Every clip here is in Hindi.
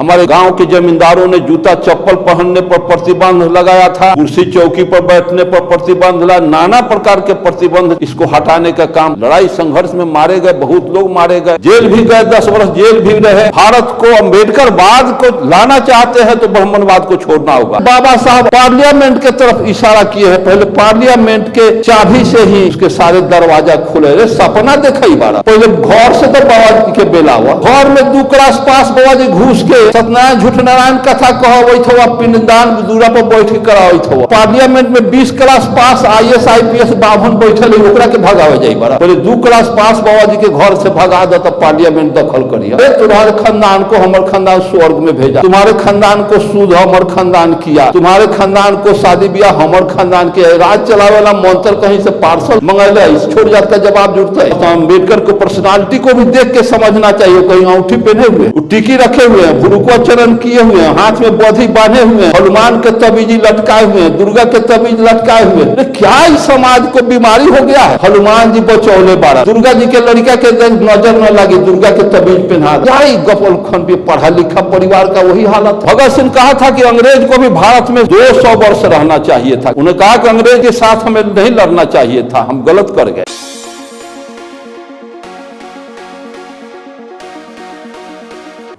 हमारे गांव के जमींदारों ने जूता चप्पल पहनने पर प्रतिबंध लगाया था, कुर्सी चौकी पर बैठने पर प्रतिबंध लगा, नाना प्रकार के प्रतिबंध। इसको हटाने का काम, लड़ाई संघर्ष में मारे गए, बहुत लोग मारे गए, जेल भी गए, 10 वर्ष जेल भी रहे। भारत को अम्बेडकरवाद को लाना चाहते हैं तो ब्राह्मणवाद को छोड़ना होगा। बाबा साहब पार्लियामेंट के तरफ इशारा किए हैं, पहले पार्लियामेंट के चाबी से ही उसके सारे दरवाजा खुले। सपना देखा ही बारा, पहले घर से तो बाबा जी के बेला हुआ, घर में 2 क्लास पास बाबा जी घुस के सत्यनारायण झूठ नारायण कथा कहवत हुआ, पिंडदान दूरा पर बैठ के करावत हुआ। पार्लियामेंट में 20 क्लास पास IAS IPS बाभन बैठल है, ओकरा के भगावे जाई बारा। पहले 2 क्लास पास बाबा जी के घर से भगा दो तब पार्लियामेंट दखल करिए। तुम्हारे खानदान को हमर खानदान स्वर्ग में भेजा, तुम्हारे खानदान को सूद हमर खानदान किया, तुम्हारे खानदान को शादी ब्याह हमर खानदान के, राज चलावे वाला मंत्र कहीं से पार्सल मंगल छोड़ जाता जवाब जुड़ता है। तो अम्बेडकर को पर्सनालिटी को भी देख के समझना चाहिए। कहीं अंगूठी पहने हुए, टिकी रखे हुए हैं, गुरुकोचरण किए हुए हैं, हाथ में बोधी बांधे हुए हैं, हनुमान के तबीजी लटकाए हुए हैं, दुर्गा के तबीज लटकाए हुए हैं। क्या इस समाज को बीमारी हो गया है? हनुमान जी बचौले बारा, दुर्गा जी के लड़का के नजर न लगी, दुर्गा के तबीज पहना। क्या गफल खन पे पढ़ा लिखा परिवार का वही हालत। भगत सिंह कहा था कि अंग्रेज को भी भारत में 200 वर्ष रहना चाहिए था। उन्हें कहा कि अंग्रेज के साथ हमें नहीं लड़ना चाहिए था, हम गलत कर गए।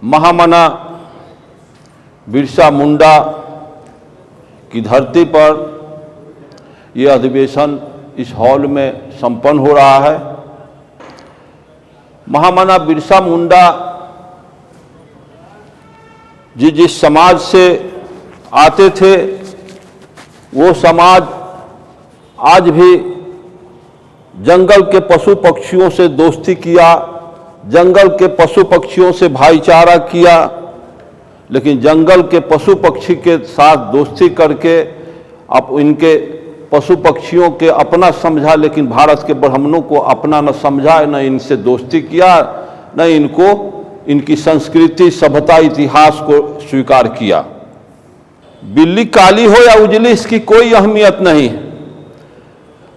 महामना बिरसा मुंडा की धरती पर यह अधिवेशन इस हॉल में संपन्न हो रहा है। महामना बिरसा मुंडा जी जिस समाज से आते थे वो समाज आज भी जंगल के पशु पक्षियों से दोस्ती किया, जंगल के पशु पक्षियों से भाईचारा किया, लेकिन जंगल के पशु पक्षी के साथ दोस्ती करके अब इनके पशु पक्षियों के अपना समझा, लेकिन भारत के ब्राह्मणों को अपना न समझा, न इनसे दोस्ती किया, न इनको इनकी संस्कृति सभ्यता इतिहास को स्वीकार किया। बिल्ली काली हो या उजली इसकी कोई अहमियत नहीं है।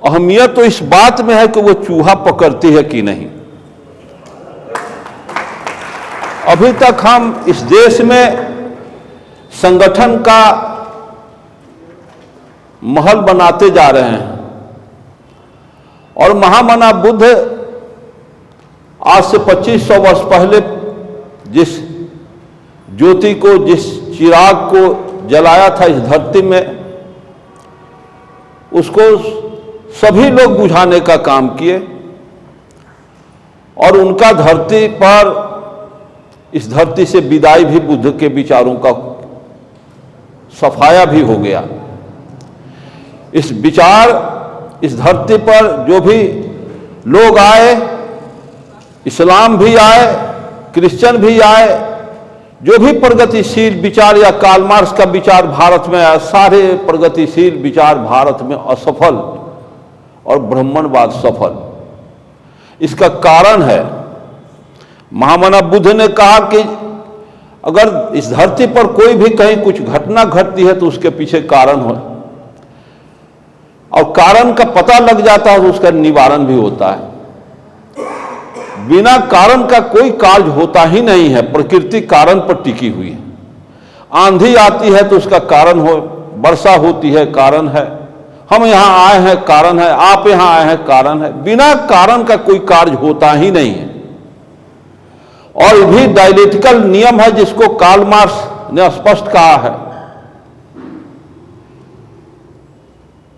अहमियत तो इस बात में है कि वो चूहा पकड़ती है कि नहीं। अभी तक हम इस देश में संगठन का महल बनाते जा रहे हैं और महामना बुद्ध आज से 2500 वर्ष पहले जिस ज्योति को, जिस चिराग को जलाया था इस धरती में, उसको सभी लोग बुझाने का काम किए और उनका धरती पर, इस धरती से विदाई भी बुद्ध के विचारों का सफाया भी हो गया। इस विचार, इस धरती पर जो भी लोग आए, इस्लाम भी आए, क्रिश्चियन भी आए, जो भी प्रगतिशील विचार या कार्ल मार्क्स का विचार भारत में आया, सारे प्रगतिशील विचार भारत में असफल और ब्राह्मणवाद सफल। इसका कारण है, महामना बुद्ध ने कहा कि अगर इस धरती पर कोई भी कहीं कुछ घटना घटती है तो उसके पीछे कारण हो, और कारण का पता लग जाता है तो उसका निवारण भी होता है। बिना कारण का कोई कार्य होता ही नहीं है। प्रकृति कारण पर टिकी हुई है। आंधी आती है तो उसका कारण हो, वर्षा होती है कारण है, हम यहां आए हैं कारण है, आप यहां आए हैं कारण है। बिना कारण का कोई कार्य होता ही नहीं है। और ये भी डायलेक्टिकल नियम है जिसको कार्ल मार्क्स ने स्पष्ट कहा है।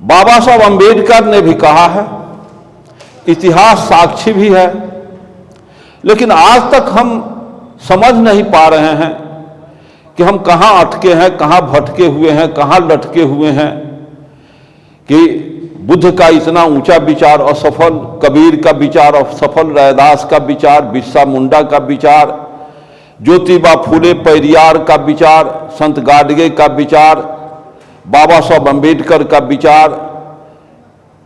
बाबा साहब अम्बेडकर ने भी कहा है, इतिहास साक्षी भी है। लेकिन आज तक हम समझ नहीं पा रहे हैं कि हम कहां अटके हैं, कहां भटके हुए हैं, कहां लटके हुए हैं कि बुद्ध का इतना ऊंचा विचार असफल, कबीर का विचार असफल, रैदास का विचार, बिरसा मुंडा का विचार, ज्योतिबा फुले पेरियार का विचार, संत गाडगे का विचार, बाबा साहब अम्बेडकर का विचार,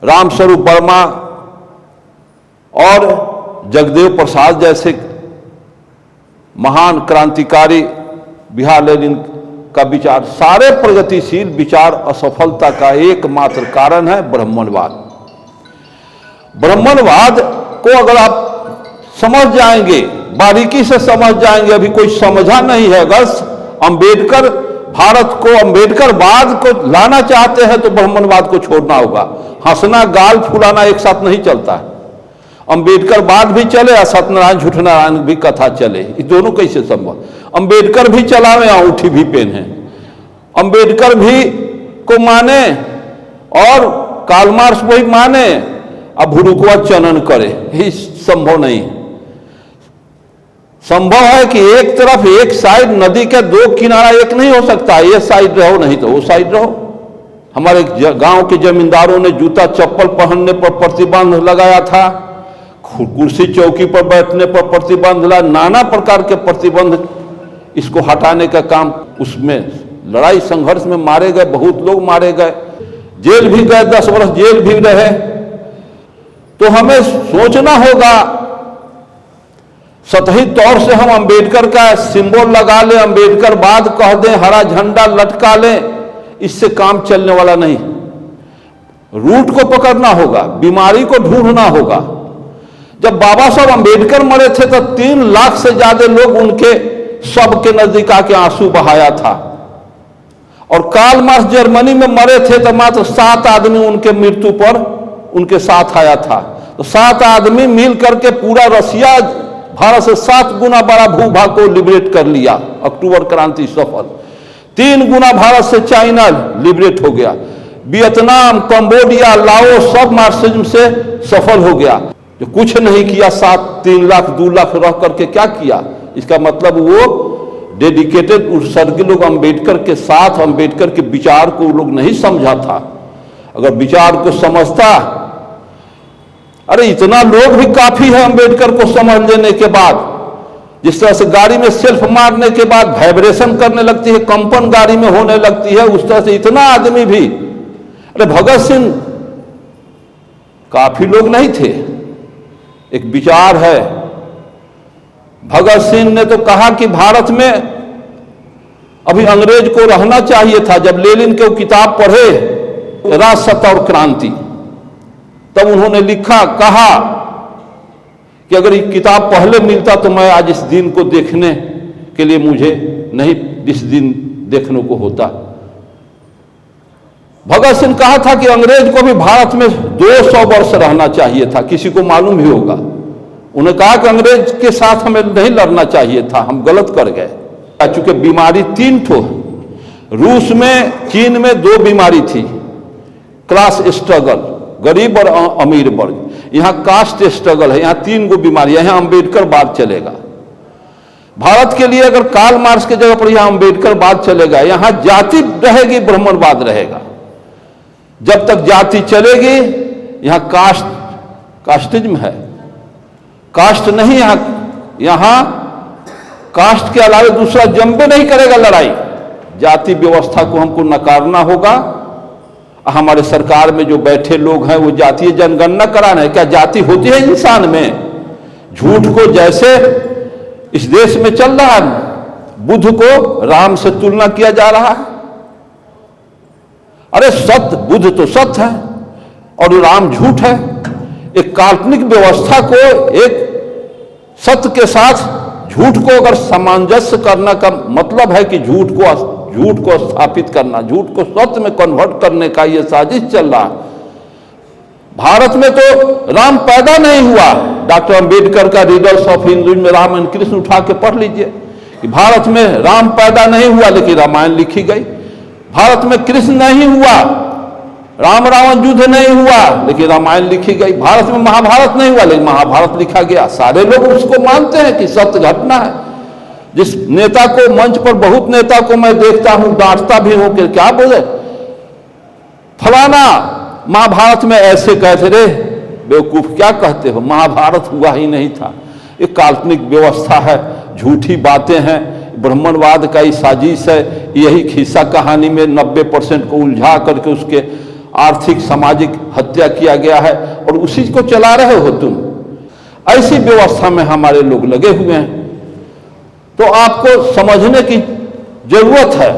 रामस्वरूप वर्मा और जगदेव प्रसाद जैसे महान क्रांतिकारी बिहार लेनिन का विचार, सारे प्रगतिशील विचार असफलता का एकमात्र कारण है ब्राह्मणवाद। ब्राह्मणवाद को अगर आप समझ जाएंगे, बारीकी से समझ जाएंगे। अभी कोई समझा नहीं है। अगर अंबेडकर भारत को अंबेडकरवाद को लाना चाहते हैं तो ब्राह्मणवाद को छोड़ना होगा। हंसना गाल फुलाना एक साथ नहीं चलता है। अंबेडकरवाद भी चले और सत्यनारायण झूठनारायण भी कथा चले, ये दोनों कैसे संभव? अंबेडकर भी चलावे, अंगूठी भी पहने, अंबेडकर भी को माने और कार्ल मार्क्स वही माने, अब भुरुकवा चनन करे, ये संभव नहीं। संभव है कि एक तरफ एक साइड नदी के दो किनारा एक नहीं हो सकता, ये साइड रहो नहीं तो वो साइड रहो। हमारे गांव के जमींदारों ने जूता चप्पल पहनने पर प्रतिबंध लगाया था, कुर्सी चौकी पर बैठने पर प्रतिबंध लगा, नाना प्रकार के प्रतिबंध, इसको हटाने का काम, उसमें लड़ाई संघर्ष में मारे गए, बहुत लोग मारे गए, जेल भी गए, 10 वर्ष जेल भी रहे। तो हमें सोचना होगा, सतही तौर से हम अंबेडकर का सिंबल लगा लें, अंबेडकरवाद कह दें, हरा झंडा लटका लें, इससे काम चलने वाला नहीं। रूट को पकड़ना होगा, बीमारी को ढूंढना होगा। जब बाबा साहब अंबेडकर मरे थे तो 3 लाख से ज्यादा लोग उनके शव के नजदीक आके आंसू बहाया था, और कार्ल मार्क्स जर्मनी में मरे थे तो मात्र 7 आदमी उनके मृत्यु पर उनके साथ आया था। तो 7 आदमी मिल करके पूरा रसिया भारत से 7 गुना बड़ा भूभाग को लिबरेट कर लिया। अक्टूबर क्रांति सफल। 3 गुना भारत से चाइना लिबरेट हो गया, वियतनाम, कंबोडिया, लाओस सब मार्क्सिज्म से सफल हो गया। जो कुछ नहीं किया, 3 लाख 2 लाख रह करके क्या किया? इसका मतलब वो डेडिकेटेड उत्सर्गी लोग अंबेडकर के साथ, अंबेडकर के विचार को लोग नहीं समझा था। अगर विचार को समझता, अरे इतना लोग भी काफी है अंबेडकर को समझ लेने के बाद। जिस तरह से गाड़ी में सेल्फ मारने के बाद वाइब्रेशन करने लगती है, कंपन गाड़ी में होने लगती है, उस तरह से इतना आदमी भी। अरे भगत सिंह, काफी लोग नहीं थे, एक विचार है। भगत सिंह ने तो कहा कि भारत में अभी अंग्रेज को रहना चाहिए था। जब लेनिन के वो किताब पढ़े राजसत्ता और क्रांति, तब उन्होंने लिखा, कहा कि अगर ये किताब पहले मिलता तो मैं आज इस दिन को देखने के लिए मुझे नहीं इस दिन देखने को होता। भगत सिंह कहा था कि अंग्रेज को भी भारत में 200 वर्ष रहना चाहिए था, किसी को मालूम भी होगा। उन्हें कहा कि अंग्रेज के साथ हमें नहीं लड़ना चाहिए था, हम गलत कर गए। चूंकि बीमारी 3 ठो, रूस में, चीन में 2 बीमारी थी, क्लास स्ट्रगल, गरीब और अमीर वर्ग। यहां कास्ट स्ट्रगल है, यहां 3 गो बीमारी है। यहां अंबेडकरवाद चलेगा। भारत के लिए अगर कार्ल मार्क्स की जगह पर यहां अंबेडकरवाद चलेगा, यहां जाति रहेगी, ब्राह्मणवाद रहेगा। जब तक जाति चलेगी, यहां कास्टिज्म है, कास्ट नहीं। यहां कास्ट के अलावा दूसरा जंबे नहीं करेगा लड़ाई। जाति व्यवस्था को हमको नकारना होगा। हमारे सरकार में जो बैठे लोग हैं वो जातीय जनगणना कराना है। क्या जाति होती है इंसान में? झूठ को जैसे इस देश में चल रहा है, बुद्ध को राम से तुलना किया जा रहा है। अरे सत्य, बुद्ध तो सत्य है और राम झूठ है। एक काल्पनिक व्यवस्था को एक सत्य के साथ झूठ को अगर सामंजस्य करना का मतलब है कि झूठ को स्थापित करना, झूठ को सत्य में कन्वर्ट करने का ये साजिश चल रहा है। भारत में तो राम पैदा नहीं हुआ। डॉक्टर अंबेडकर का रिडल्स ऑफ हिंदुइज्म में राम एंड कृष्ण उठा के पढ़ लीजिए कि भारत में राम पैदा नहीं हुआ लेकिन रामायण लिखी गई। भारत में कृष्ण नहीं हुआ, राम रावण युद्ध नहीं हुआ लेकिन रामायण लिखी गई। भारत में महाभारत नहीं हुआ लेकिन महाभारत लिखा गया। सारे लोग उसको मानते हैं कि सत्य घटना है। जिस नेता को, मंच पर बहुत नेता को मैं देखता हूं, डांटता भी हूं कि क्या बोले, फलाना महाभारत में ऐसे कहते रे, बेवकूफ क्या कहते हो, महाभारत हुआ ही नहीं था। एक काल्पनिक व्यवस्था है, झूठी बातें हैं, ब्राह्मणवाद का ही साजिश है। यही खिस्सा कहानी में 90% को उलझा करके उसके आर्थिक सामाजिक हत्या किया गया है और उसी को चला रहे हो तुम। ऐसी व्यवस्था में हमारे लोग लगे हुए हैं। तो आपको समझने की जरूरत है।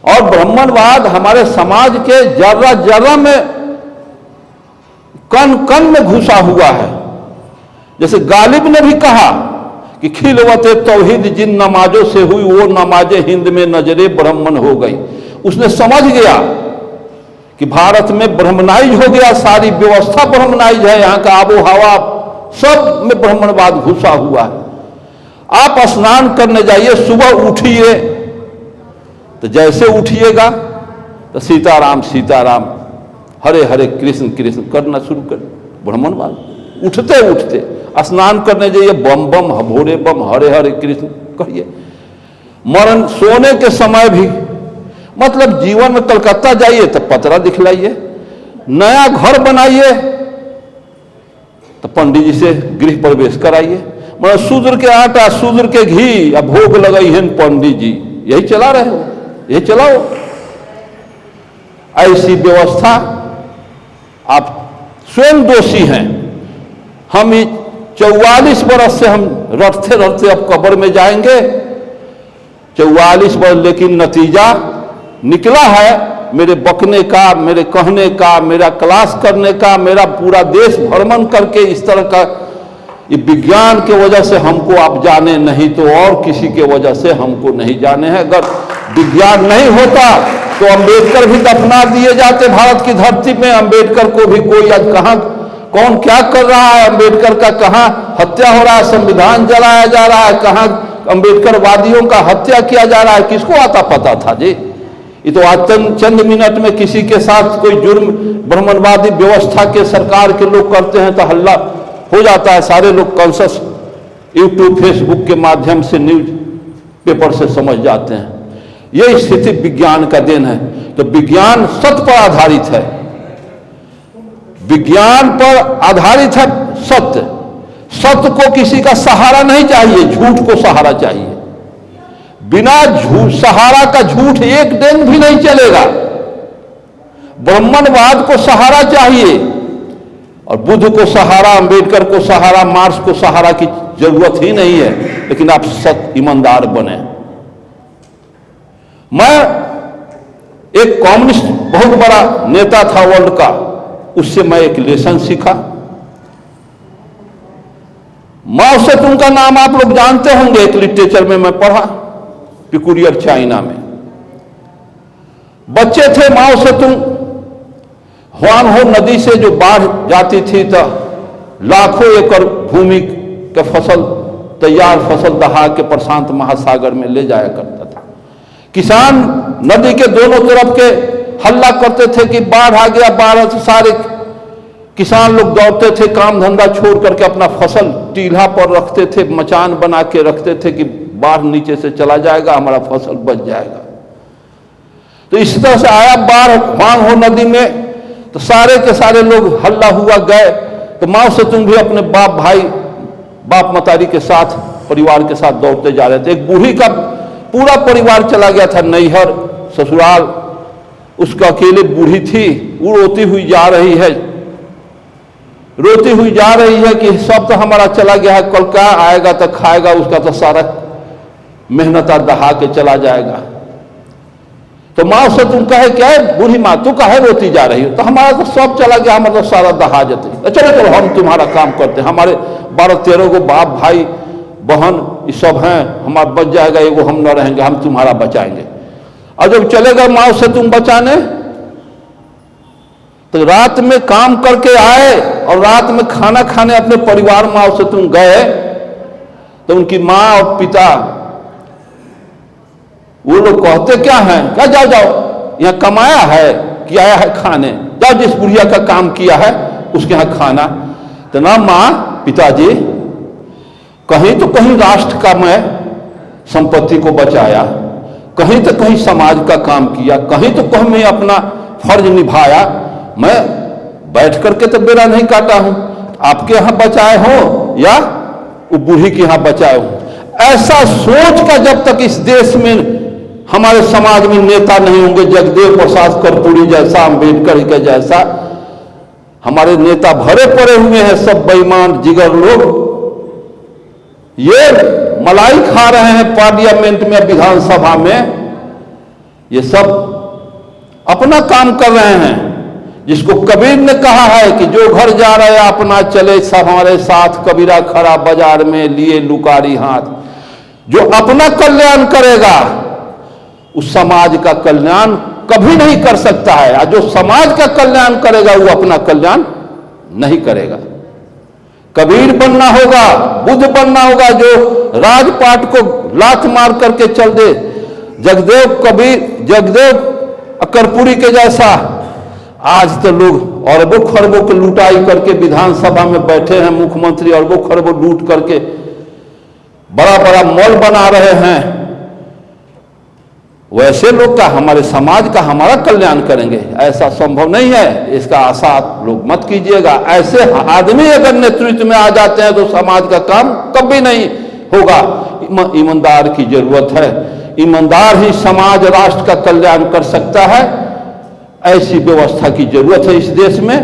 और ब्राह्मणवाद हमारे समाज के जर्रा जर्रा में, कण कण में घुसा हुआ है। जैसे गालिब ने भी कहा कि खिलवते तौहीद जिन नमाजों से हुई वो नमाज हिंद में नजरे ब्राह्मण हो गई। उसने समझ गया कि भारत में ब्राह्मणाइज हो गया, सारी व्यवस्था ब्राह्मणाइज है, यहाँ का आबो हवा सब में ब्राह्मणवाद घुसा हुआ है। आप स्नान करने जाइए, सुबह उठिए, तो जैसे उठिएगा तो सीताराम सीताराम, हरे हरे कृष्ण कृष्ण करना शुरू कर, ब्राह्मणवाद। उठते उठते स्नान करने जाइए, बम बम भोरे बम, हरे हरे कृष्ण कहिए। मरण सोने के समय भी, मतलब जीवन में कलकत्ता जाइए तो पतरा दिखलाइए, नया घर बनाइए तो पंडित जी से गृह प्रवेश कराइए, मतलब शूद्र के आटा शूद्र के घी अब भोग लगाई है पंडित जी, यही चला रहे हो, यही चलाओ। ऐसी व्यवस्था आप स्वयं दोषी हैं। हम 44 वर्ष से हम रटते रटते अब कब्र में जाएंगे, 44 वर्ष, लेकिन नतीजा निकला है मेरे बकने का, मेरे कहने का, मेरा क्लास करने का, मेरा पूरा देश भ्रमण करके इस तरह का, ये विज्ञान के वजह से हमको आप जाने, नहीं तो और किसी के वजह से हमको नहीं जाने हैं। अगर विज्ञान नहीं होता तो अंबेडकर भी दफना दिए जाते भारत की धरती में। अंबेडकर को भी कोई आज कहाँ कौन क्या कर रहा है, अंबेडकर का कहाँ हत्या हो रहा है, संविधान जलाया जा रहा है, कहाँ अंबेडकर वादियों का हत्या किया जा रहा है, किसको आता पता था जी? ये तो आज चंद मिनट में किसी के साथ कोई जुर्म ब्राह्मणवादी व्यवस्था के सरकार के लोग करते हैं तो हल्ला हो जाता है, सारे लोग कॉन्शस यूट्यूब फेसबुक के माध्यम से न्यूज पेपर से समझ जाते हैं। यह स्थिति विज्ञान का देन है। तो विज्ञान सत्य पर आधारित है, विज्ञान पर आधारित है सत्य। सत्य को किसी का सहारा नहीं चाहिए, झूठ को सहारा चाहिए। बिना झूठ सहारा का झूठ एक दिन भी नहीं चलेगा। ब्राह्मणवाद को सहारा चाहिए, और बुद्ध को सहारा, अंबेडकर को सहारा, मार्क्स को सहारा की जरूरत ही नहीं है। लेकिन आप सत्य ईमानदार बने। मैं एक कम्युनिस्ट बहुत बड़ा नेता था वर्ल्ड का, उससे मैं एक लेसन सीखा। माओ सेतुंग का नाम आप लोग जानते होंगे, एक लिटरेचर में मैं पढ़ा, पिकुरियर चाइना में बच्चे थे माओ सेतुंग। हुआनहो नदी से जो बाढ़ जाती थी तो लाखों एकड़ भूमि के फसल, तैयार फसल दहा के प्रशांत महासागर में ले जाया करता था। किसान नदी के दोनों तरफ के हल्ला करते थे कि बाढ़ आ गया, बाढ़। सारे किसान लोग दौड़ते थे, काम धंधा छोड़ करके अपना फसल टीला पर रखते थे, मचान बना के रखते थे कि बाढ़ नीचे से चला जाएगा, हमारा फसल बच जाएगा। तो इस तरह से आया बाढ़ हुआनहो नदी में, तो सारे के सारे लोग हल्ला हुआ गए। तो माओ सेतुंग भी अपने बाप भाई, बाप मतारी के साथ, परिवार के साथ दौड़ते जा रहे थे। एक बूढ़ी का पूरा परिवार चला गया था नैहर ससुराल, उसका अकेले बूढ़ी थी, वो रोती हुई जा रही है, रोती हुई जा रही है कि सब तो हमारा चला गया है, कल क्या आएगा तो खाएगा, उसका तो सारा मेहनत दहा के चला जाएगा। तो माँ से तुम कहे क्या है, बूढ़ी माँ तू कहे रोती जा रही हो? तो हमारा तो सब चला गया, हमारा तो सारा दहा जाते। चलो चलो हम तुम्हारा काम करते हैं, हमारे 12-13 को बाप भाई बहन ये सब हैं, हमारा बच जाएगा, एगो हम न रहेंगे, हम तुम्हारा बचाएंगे। और जब चलेगा माँ से तुम बचाने, तो रात में काम करके आए और रात में खाना खाने अपने परिवार माँ से तुम गए, तो उनकी माँ और पिता वो लोग कहते क्या हैं, क्या जाओ जाओ यहाँ कमाया है कि आया है खाने, जाओ जिस बुढ़िया का काम किया है उसके यहाँ खाना। तो ना माँ पिताजी, कहीं तो कहीं राष्ट्र का मैं संपत्ति को बचाया, कहीं तो कहीं समाज का काम किया, कहीं तो कहीं मैं अपना फर्ज निभाया, मैं बैठ करके तो बेरा नहीं काटा हूं, आपके यहां बचाए हो या वो बूढ़ी के यहां बचाए हो। ऐसा सोच का जब तक इस देश में हमारे समाज में नेता नहीं होंगे, जगदेव प्रसाद कर्पूरी जैसा, अंबेडकर के जैसा, हमारे नेता भरे पड़े हुए हैं सब बेईमान जिगर लोग, ये मलाई खा रहे हैं पार्लियामेंट में, विधानसभा में, ये सब अपना काम कर रहे हैं। जिसको कबीर ने कहा है कि जो घर जा रहे अपना चले सब हमारे साथ, कबीरा खड़ा बाजार में लिए लुकारी हाथ। जो अपना कल्याण करेगा उस समाज का कल्याण कभी नहीं कर सकता है, और जो समाज का कल्याण करेगा वो अपना कल्याण नहीं करेगा। कबीर बनना होगा, बुद्ध बनना होगा, जो राजपाट को लात मार करके चल दे। जगदेव कर्पूरी के जैसा आज तो लोग अरबों खरबों की लुटाई करके विधानसभा में बैठे हैं, मुख्यमंत्री अरबों खरबों लूट करके बड़ा बड़ा मॉल बना रहे हैं। वैसे लोग का हमारे समाज का हमारा कल्याण करेंगे, ऐसा संभव नहीं है। इसका आशा आप लोग मत कीजिएगा। ऐसे आदमी अगर नेतृत्व में आ जाते हैं तो समाज का काम कभी नहीं होगा। ईमानदार की जरूरत है, ईमानदार ही समाज राष्ट्र का कल्याण कर सकता है। ऐसी व्यवस्था की जरूरत है इस देश में,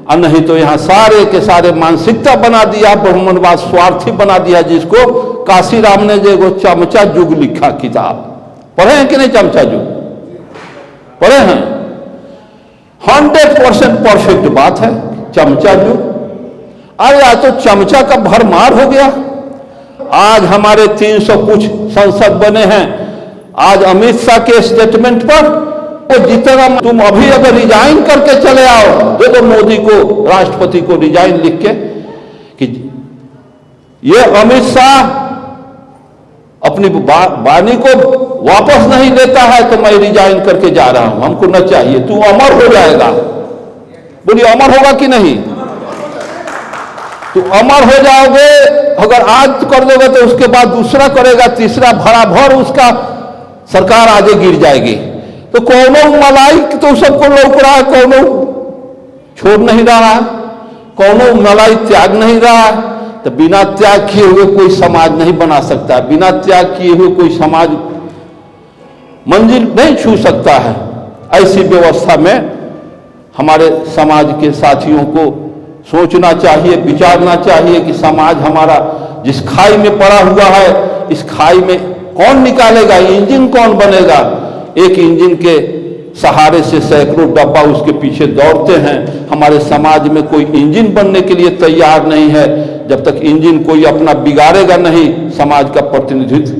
और नहीं तो यहाँ सारे के सारे मानसिकता बना दिया, बहुमनवाद स्वार्थी बना दिया, जिसको काशीराम ने जो चमचा युग लिखा किताब पढ़े हैं कि नहीं? चमचा युग पढ़े हैं? 100% परफेक्ट बात है चमचा युग। अरे आज तो चमचा का भरमार हो गया। आज हमारे 300 कुछ संसद बने हैं। आज अमित शाह के स्टेटमेंट पर तो जितना तुम अभी अगर रिजाइन करके चले आओ, दे दो मोदी को, राष्ट्रपति को रिजाइन लिख के कि ये अमित शाह अपनी वाणी को वापस नहीं लेता है तो मैं रिजाइन करके जा रहा हूं, हमको न चाहिए, तू अमर हो जाएगा। बोलिए अमर होगा कि नहीं? तो अमर हो जाओगे। अगर आज कर दोगे तो उसके बाद दूसरा करेगा, तीसरा भरा भर उसका सरकार आगे गिर जाएगी। तो कौनो मलाई तो सबको लौक रहा है, कौनो छोड़ नहीं रहा है, कौनो मलाई त्याग नहीं रहा है। तो बिना त्याग किए हुए कोई समाज नहीं बना सकता, बिना त्याग किए हुए कोई समाज मंजिल नहीं छू सकता है। ऐसी व्यवस्था में हमारे समाज के साथियों को सोचना चाहिए, विचारना चाहिए कि समाज हमारा जिस खाई में पड़ा हुआ है, इस खाई में कौन निकालेगा, इंजन कौन बनेगा। एक इंजन के सहारे से सैकड़ों डब्बा उसके पीछे दौड़ते हैं। हमारे समाज में कोई इंजन बनने के लिए तैयार नहीं है। जब तक इंजन कोई अपना बिगाड़ेगा नहीं, समाज का प्रतिनिधित्व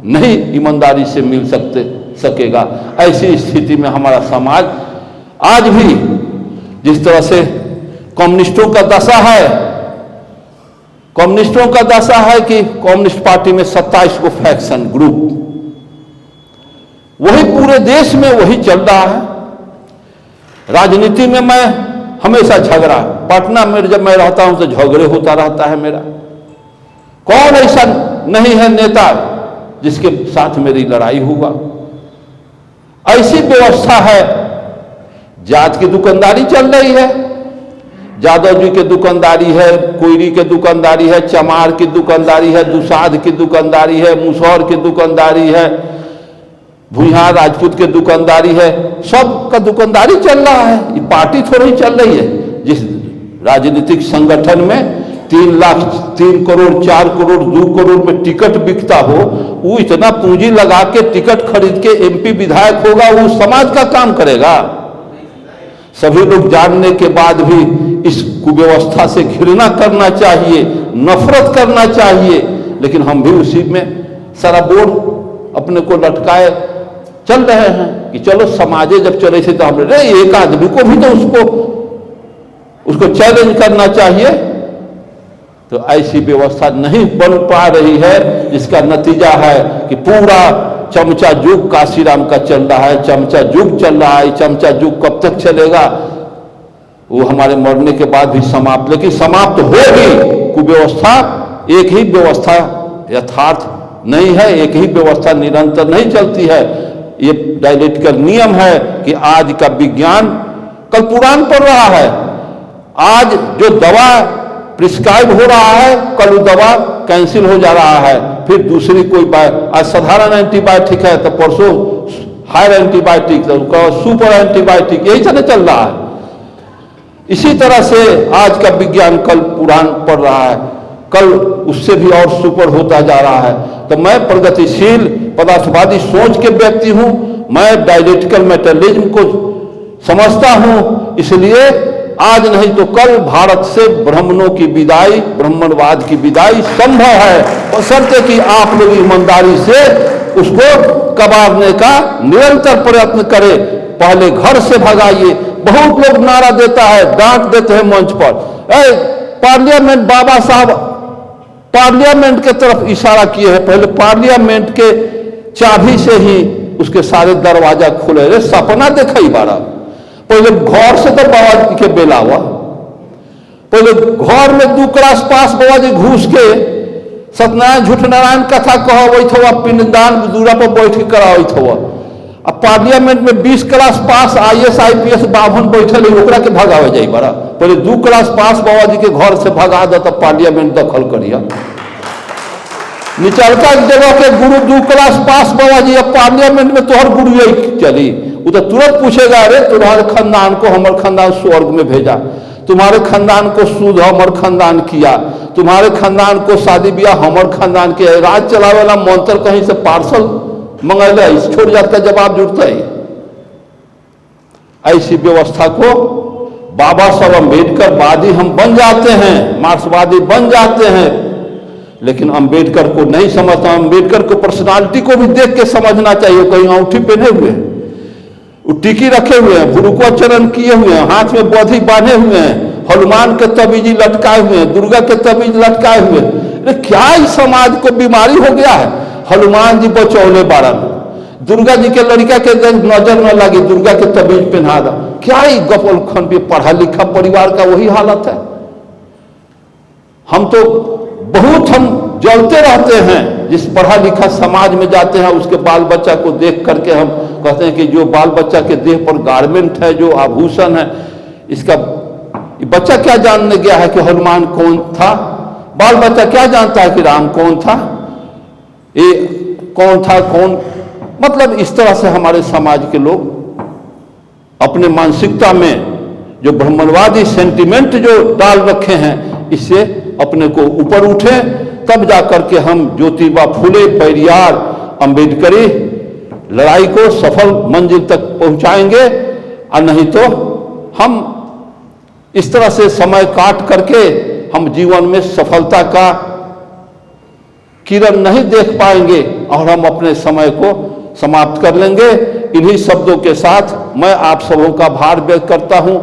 नहीं ईमानदारी से मिल सकेगा। ऐसी स्थिति में हमारा समाज आज भी जिस तरह से कम्युनिस्टों का दशा है, कम्युनिस्टों का दशा है कि कम्युनिस्ट पार्टी में 27 को फैक्शन ग्रुप, वही पूरे देश में वही चल रहा है। राजनीति में मैं हमेशा झगड़ा, पटना में जब मैं रहता हूं तो झगड़े होता रहता है मेरा। कौन ऐसा नहीं है नेता जिसके साथ मेरी लड़ाई हुआ। ऐसी व्यवस्था है। जात की दुकानदारी चल रही है, जादव जी की दुकानदारी है, कोयरी की दुकानदारी है, चमार की दुकानदारी है, दुसाध की दुकानदारी है, मुसौर की दुकानदारी है, भुइहार राजपूत की दुकानदारी है। सब का दुकानदारी चल रहा है। ये पार्टी थोड़ी चल रही है। जिस राजनीतिक संगठन में 3 लाख 3 करोड़ 4 करोड़ 2 करोड़ में टिकट बिकता हो, वो इतना पूंजी लगा के टिकट खरीद के एमपी विधायक होगा, वो समाज का काम करेगा। सभी लोग जानने के बाद भी इस कुव्यवस्था से घृणा करना चाहिए, नफरत करना चाहिए, लेकिन हम भी उसी में सारा बोर्ड अपने को लटकाए चल रहे हैं कि चलो समाजे जब चले थे तो हम एक आदमी को भी तो उसको चैलेंज करना चाहिए। तो ऐसी व्यवस्था नहीं बन पा रही है, जिसका नतीजा है कि पूरा चमचा युग काशीराम का चल रहा है, चमचा युग चल रहा है। चमचा युग कब तक चलेगा? वो हमारे मरने के बाद भी समाप्त, लेकिन समाप्त होगी। कुव्यवस्था एक ही व्यवस्था यथार्थ नहीं है, एक ही व्यवस्था निरंतर नहीं चलती है। ये डायलेक्टिकल नियम है कि आज का विज्ञान कल पुराण पढ़ रहा है। आज जो दवा प्रिस्क्राइब हो रहा है, कल वो दवा कैंसिल हो जा रहा है, फिर दूसरी कोई आज साधारण एंटीबायोटिक है तो परसों हायर एंटीबायोटिक, तो सुपर एंटीबायोटिक, यही तरह चल रहा है। इसी तरह से आज का विज्ञान कल पुराण पढ़ रहा है, कल उससे भी और सुपर होता जा रहा है। तो मैं प्रगतिशील पदार्थवादी सोच के व्यक्ति हूं। मैं डायलेक्टिकल मेटरलिज्म को समझता हूं। इसलिए आज नहीं तो कल भारत से ब्राह्मणों की विदाई, ब्राह्मणवाद की विदाई संभव है, बशर्ते कि आप लोग ईमानदारी से उसको कबाड़ने का निरंतर प्रयत्न करें। पहले घर से भगाइए। बहुत लोग नारा देता है, डांट देते हैं मंच पर, पार्लियामेंट, बाबा साहब पार्लियामेंट के तरफ इशारा किए हैं। पहले पार्लियामेंट के चाबी से ही उसके सारे दरवाजा खुले रहे। सपना देखा ही बारा, पहले घर से तो बाबा जी के बेला हुआ। पहले घर में 2 क्लास पास बाबा जी घुस के सत्यनारायण झूठ नारायण कथा कहत हुआ, पिंडदान दूरा पर बैठ के करावत हुआ। अब पार्लियामेंट में 20 क्लास पास IAS IPS बाभन बैठल है, ओकरा के भगावे जाई बड़ा। पहले 2 क्लास पास बाबा जी के घर से भगा दे तब पार्लियामेंट दखल करिया। निचलका जगह के गुरु 2 क्लास पास बाबा जी, अब पार्लियामेंट में तोहर गुरु चली, वो तो तुरंत पूछेगा, अरे तुम्हारे खानदान को हमर खानदान स्वर्ग में भेजा, तुम्हारे खानदान को सूद हमर खानदान किया, तुम्हारे खानदान को शादी ब्याह हमर खानदान के, राज चलावे वाला मंत्र कहीं से पार्सल मंगल इस छोड़ जात का जवाब जुड़ता है। ऐसी व्यवस्था को बाबा साहब अम्बेडकर वादी हम बन जाते हैं, मार्क्सवादी बन जाते हैं, लेकिन अम्बेडकर को नहीं समझता। अम्बेडकर को पर्सनालिटी को भी देख के समझना चाहिए। कहीं अंगूठी पहने हुए, टिकी रखे हुए हैं, भुरुकोचरण किए हुए हैं, हाथ में बोधी बांधे हुए हैं, हनुमान के तबीजी लटकाए हुए हैं, दुर्गा के तबीज लटकाए हुए हैं। क्या इस समाज को बीमारी हो गया है? हनुमान जी बचौले बारन, दुर्गा जी के लड़का के नजर न लगी, दुर्गा के तबीज पहना दा। क्या ही गपल खंड पे पढ़ा लिखा परिवार का वही हालत है। हम तो बहुत हम जलते रहते हैं, जिस पढ़ा लिखा समाज में जाते हैं उसके बाल बच्चा को देख करके हम कहते हैं कि जो बाल बच्चा के देह पर गारमेंट है, जो आभूषण है, इसका बच्चा क्या जानने गया है कि हनुमान कौन था? बाल बच्चा क्या जानता है कि राम कौन था, ये कौन था, कौन? मतलब इस तरह से हमारे समाज के लोग अपने मानसिकता में जो ब्राह्मणवादी सेंटिमेंट जो डाल रखे हैं, इससे अपने को ऊपर उठे, तब जाकर के हम ज्योतिबा फुले, पेरियार, अम्बेडकरी लड़ाई को सफल मंजिल तक पहुंचाएंगे। और नहीं तो हम इस तरह से समय काट करके हम जीवन में सफलता का किरण नहीं देख पाएंगे और हम अपने समय को समाप्त कर लेंगे। इन्हीं शब्दों के साथ मैं आप सबों का आभार व्यक्त करता हूं।